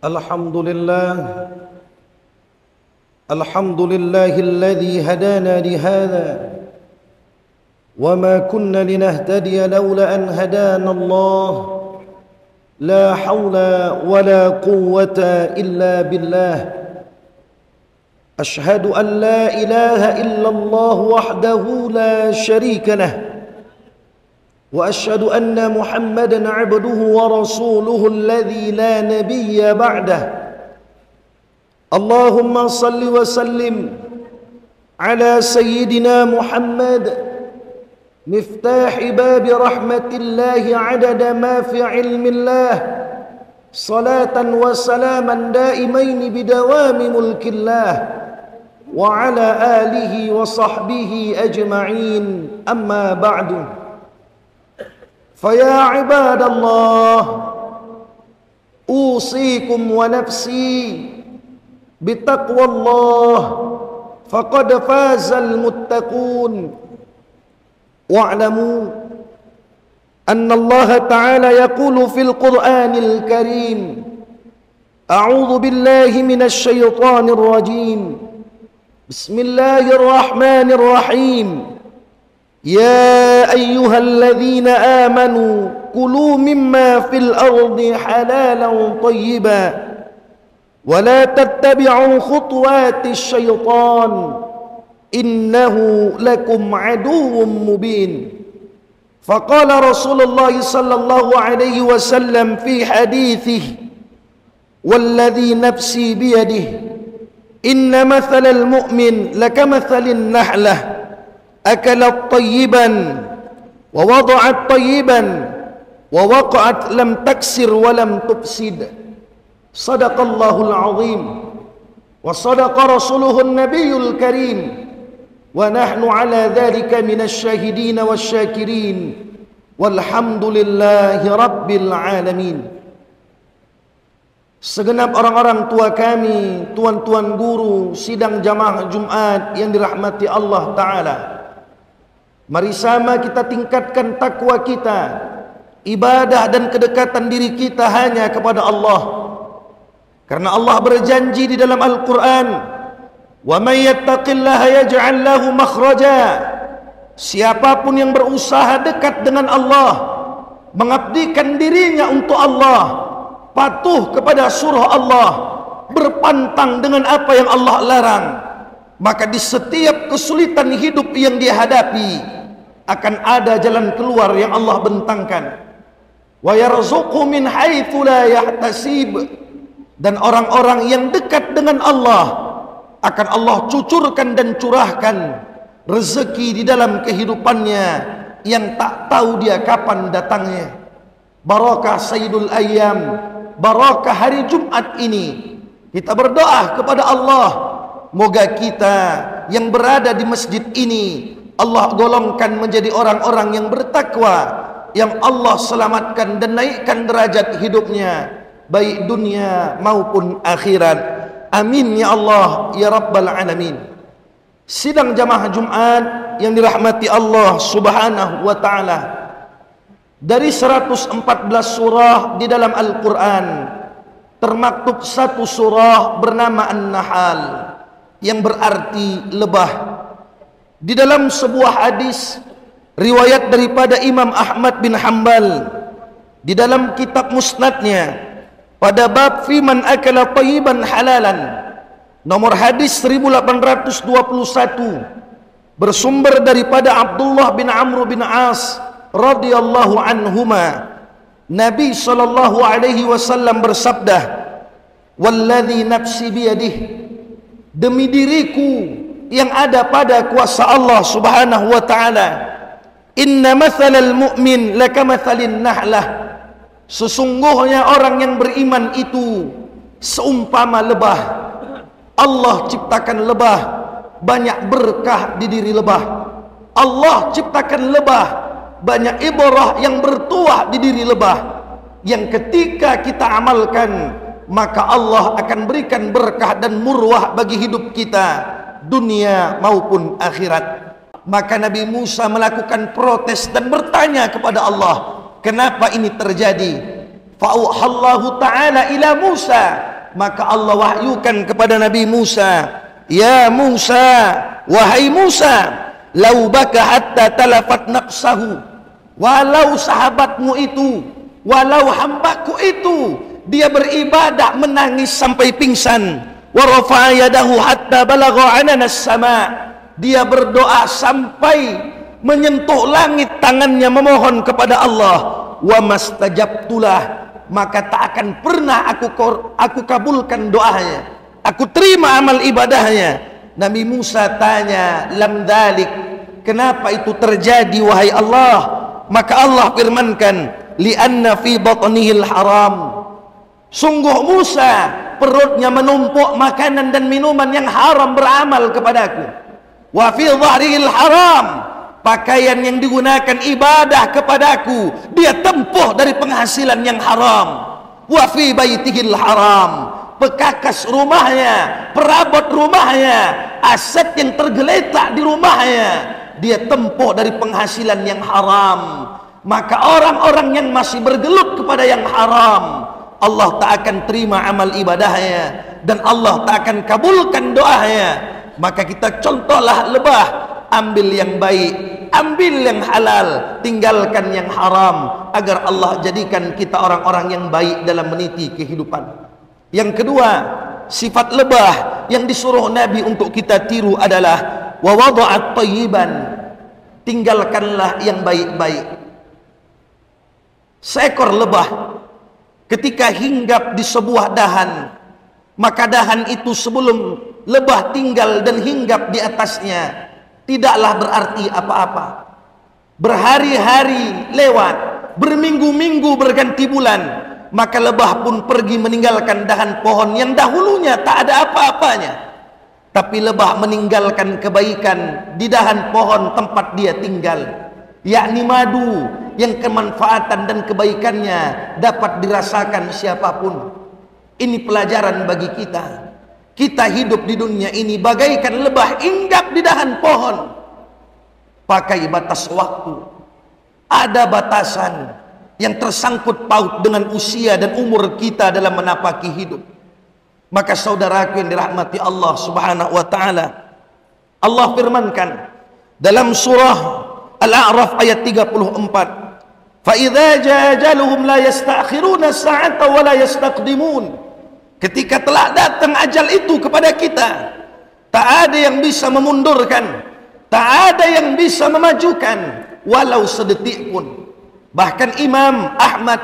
الحمد لله الذي هدانا لهذا وما كنا لنهتدي لولا أن هدانا الله لا حول ولا قوة إلا بالله أشهد أن لا إله إلا الله وحده لا شريك له وأشهد أن محمدًا عبده ورسوله الذي لا نبي بعده اللهم صل وسلم على سيدنا محمد مفتاح باب رحمة الله عدد ما في علم الله صلاة وسلاما دائمين بدوام ملك الله وعلى آله وصحبه أجمعين أما بعد فيا عباد الله أوصيكم ونفسي بتقوى الله فقد فاز المتقون واعلموا أن الله تعالى يقول في القرآن الكريم أعوذ بالله من الشيطان الرجيم بسم الله الرحمن الرحيم يا أيها الذين آمنوا كلوا مما في الأرض حلالا طيبا ولا تتبعوا خطوات الشيطان إنه لكم عدو مبين فقال رسول الله صلى الله عليه وسلم في حديثه والذي نفسي بيده إن مثل المؤمن لكمثل النحلة أكلت طيبا ووضعت طيبا ووقعت لم تكسر ولم تفسد صدق الله العظيم وصدق رسوله النبي الكريم ونحن على ذلك من الشاهدين والشاكرين والحمد لله رب العالمين. Segenap orang-orang tua kami, tuan-tuan guru, sidang jamaah Jumat yang dirahmati Allah Ta'ala, mari sama kita tingkatkan takwa kita, ibadah dan kedekatan diri kita hanya kepada Allah. Karena Allah berjanji di dalam Al-Quran, wa may yattaqillaha yaj'al lahu makhraja. Siapapun yang berusaha dekat dengan Allah, mengabdikan dirinya untuk Allah, patuh kepada surah Allah, berpantang dengan apa yang Allah larang, maka di setiap kesulitan hidup yang dia hadapi akan ada jalan keluar yang Allah bentangkan. Wa yarzuqhu min haitsu la yahtasib. Dan orang-orang yang dekat dengan Allah akan Allah cucurkan dan curahkan rezeki di dalam kehidupannya yang tak tahu dia kapan datangnya. Barakah Sayyidul Ayyam, barakah hari Jumat ini, kita berdoa kepada Allah, moga kita yang berada di masjid ini Allah golongkan menjadi orang-orang yang bertakwa, yang Allah selamatkan dan naikkan derajat hidupnya baik dunia maupun akhirat. Amin ya Allah ya Rabbal Alamin. Sidang jamaah Jumat yang dirahmati Allah Subhanahu wa Ta'ala, dari 114 surah di dalam Al-Quran termaktub satu surah bernama An-Nahl yang berarti lebah. Di dalam sebuah hadis riwayat daripada Imam Ahmad bin Hanbal di dalam kitab musnadnya pada bab fiman akala tayyiban halalan, nomor hadis 1821, bersumber daripada Abdullah bin Amr bin As radhiyallahu anhuma, Nabi sallallahu alaihi wasallam bersabda, walladzi nafsi biyadih, demi diriku yang ada pada kuasa Allah Subhanahu wa Ta'ala, inna mathalal mu'min lakamathalin nahlah, sesungguhnya orang yang beriman itu seumpama lebah. Allah ciptakan lebah, banyak berkah di diri lebah. Allah ciptakan lebah, banyak ibrah yang bertuah di diri lebah, yang ketika kita amalkan maka Allah akan berikan berkah dan murwah bagi hidup kita dunia maupun akhirat. Maka Nabi Musa melakukan protes dan bertanya kepada Allah, kenapa ini terjadi? Fa'auhallahu ta'ala ila Musa maka Allah wahyukan kepada Nabi Musa, ya Musa, wahai Musa, lau baka hatta talafat nafsahu, walau sahabatmu itu, walau hambaku itu, dia beribadah menangis sampai pingsan, wa rafa'a yadahu hatta balagha ananas sama, dia berdoa sampai menyentuh langit tangannya memohon kepada Allah, wa mastajabtulah, maka tak akan pernah aku kabulkan doanya, aku terima amal ibadahnya. Nabi Musa tanya, lam dzalik, kenapa itu terjadi wahai Allah? Maka Allah firmankan, li'anna fi batnihil haram, sungguh Musa perutnya menumpuk makanan dan minuman yang haram beramal kepadaku. Wa fi dhahril haram, pakaian yang digunakan ibadah kepadaku dia tempuh dari penghasilan yang haram. Wa fi baitihil haram, pekakas rumahnya, perabot rumahnya, aset yang tergeletak di rumahnya dia tempuh dari penghasilan yang haram. Maka orang-orang yang masih bergelut kepada yang haram, Allah tak akan terima amal ibadahnya dan Allah tak akan kabulkan doanya. Maka kita contohlah lebah, ambil yang baik, ambil yang halal, tinggalkan yang haram, agar Allah jadikan kita orang-orang yang baik dalam meniti kehidupan. Yang kedua, sifat lebah yang disuruh Nabi untuk kita tiru adalah wa wada'at thayyiban, tinggalkanlah yang baik-baik. Seekor lebah ketika hinggap di sebuah dahan, maka dahan itu sebelum lebah tinggal dan hinggap di atasnya tidaklah berarti apa-apa. Berhari-hari lewat, berminggu-minggu berganti bulan, maka lebah pun pergi meninggalkan dahan pohon yang dahulunya tak ada apa-apanya. Tapi lebah meninggalkan kebaikan di dahan pohon tempat dia tinggal, yakni madu yang kemanfaatan dan kebaikannya dapat dirasakan siapapun. Ini pelajaran bagi kita. Kita hidup di dunia ini bagaikan lebah hinggap di dahan pohon. Pakai batas waktu, ada batasan yang tersangkut paut dengan usia dan umur kita dalam menapaki hidup. Maka saudaraku yang dirahmati Allah Subhanahu wa taala, Allah firmankan dalam surah Al-A'raf ayat 34, فَإِذَا جَاجَلُهُمْ لَا يَسْتَأْخِرُونَ السَّاعَةَ وَلَا يَسْتَقْدِمُونَ. Ketika telah datang ajal itu kepada kita, tak ada yang bisa memundurkan, tak ada yang bisa memajukan walau sedetik pun. Bahkan Imam Ahmad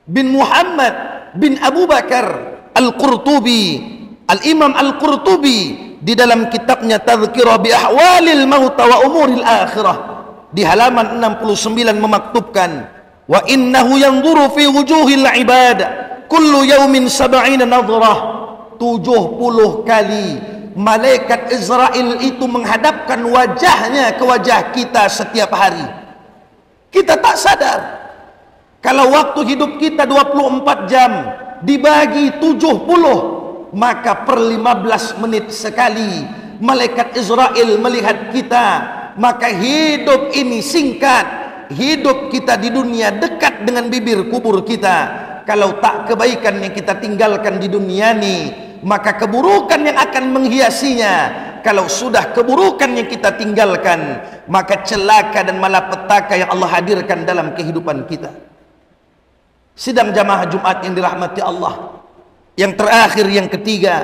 bin Muhammad bin Abu Bakar Al-Qurtubi, Al-Imam Al-Qurtubi di dalam kitabnya Tadhkirah bi Ahwalil Maut wa Umuril Akhirah di halaman 69 memaktubkan, wa innahu yanzuru fi wujuhil ibad kullu yaumin 70 nadhrah, 70 kali malaikat Israel itu menghadapkan wajahnya ke wajah kita setiap hari. Kita tak sadar kalau waktu hidup kita 24 jam dibagi 70, maka per 15 menit sekali malaikat Israel melihat kita. Maka hidup ini singkat, hidup kita di dunia dekat dengan bibir kubur kita. Kalau tak kebaikan yang kita tinggalkan di dunia ini, maka keburukan yang akan menghiasinya. Kalau sudah keburukan yang kita tinggalkan, maka celaka dan malapetaka yang Allah hadirkan dalam kehidupan kita. Sidang jamaah Jumat yang dirahmati Allah, yang terakhir, yang ketiga,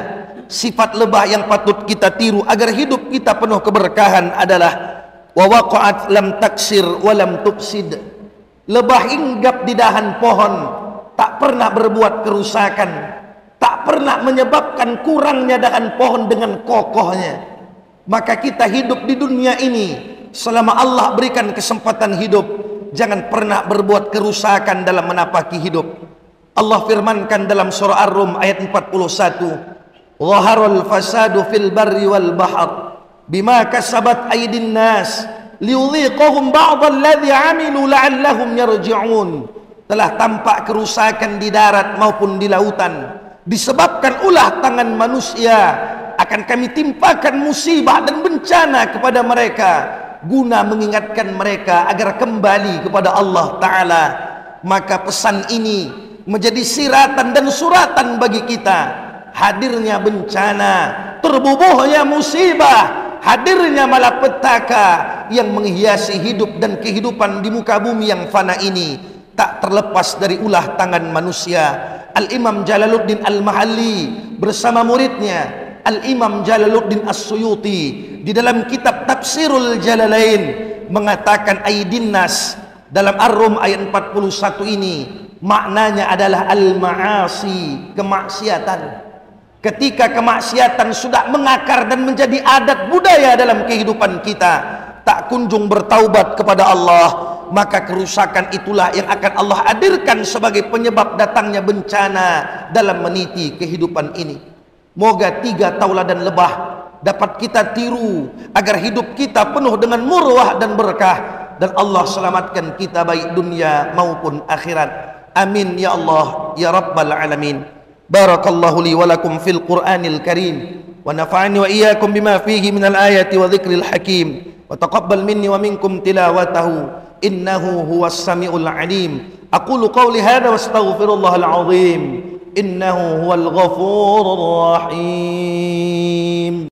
sifat lebah yang patut kita tiru agar hidup kita penuh keberkahan adalah wa waqa'at lam taksir wa lam tufsid. Lebah hinggap di dahan pohon, tak pernah berbuat kerusakan, tak pernah menyebabkan kurangnya dahan pohon dengan kokohnya. Maka kita hidup di dunia ini, selama Allah berikan kesempatan hidup, jangan pernah berbuat kerusakan dalam menapaki hidup. Allah firmankan dalam surah Ar-Rum ayat 41, "Zaharul fasadu fil barri wal bahr bima kasabat aydin nas liyudhiqahum ba'dalladzi 'amilu la'allahum yarji'un." Telah tampak kerusakan di darat maupun di lautan disebabkan ulah tangan manusia, akan kami timpakan musibah dan bencana kepada mereka guna mengingatkan mereka agar kembali kepada Allah Ta'ala. Maka pesan ini menjadi siratan dan suratan bagi kita. Hadirnya bencana, terbubuhnya musibah, hadirnya malapetaka yang menghiasi hidup dan kehidupan di muka bumi yang fana ini tak terlepas dari ulah tangan manusia. Al-Imam Jalaluddin Al-Mahalli bersama muridnya Al-Imam Jalaluddin As-Suyuti di dalam kitab Tafsirul Jalalain mengatakan aidin nas dalam Ar-Rum ayat 41 ini maknanya adalah al-ma'asi, kemaksiatan. Ketika kemaksiatan sudah mengakar dan menjadi adat budaya dalam kehidupan kita, tak kunjung bertaubat kepada Allah, maka kerusakan itulah yang akan Allah hadirkan sebagai penyebab datangnya bencana dalam meniti kehidupan ini. Moga 3 tauladan lebah dapat kita tiru agar hidup kita penuh dengan murwah dan berkah, dan Allah selamatkan kita baik dunia maupun akhirat. Amin ya Allah ya Rabbal Alamin. Barakallahu li wa lakum fil Qur'anil Karim wa nafa'ani wa iyyakum bima fihi minal ayati wa dzikril hakim wa taqabbal minni wa minkum tilawatahu innahu huwas samiul alim. Aqulu qawli hadha wa astaghfirullahal azim innahu huwal ghafurur rahim.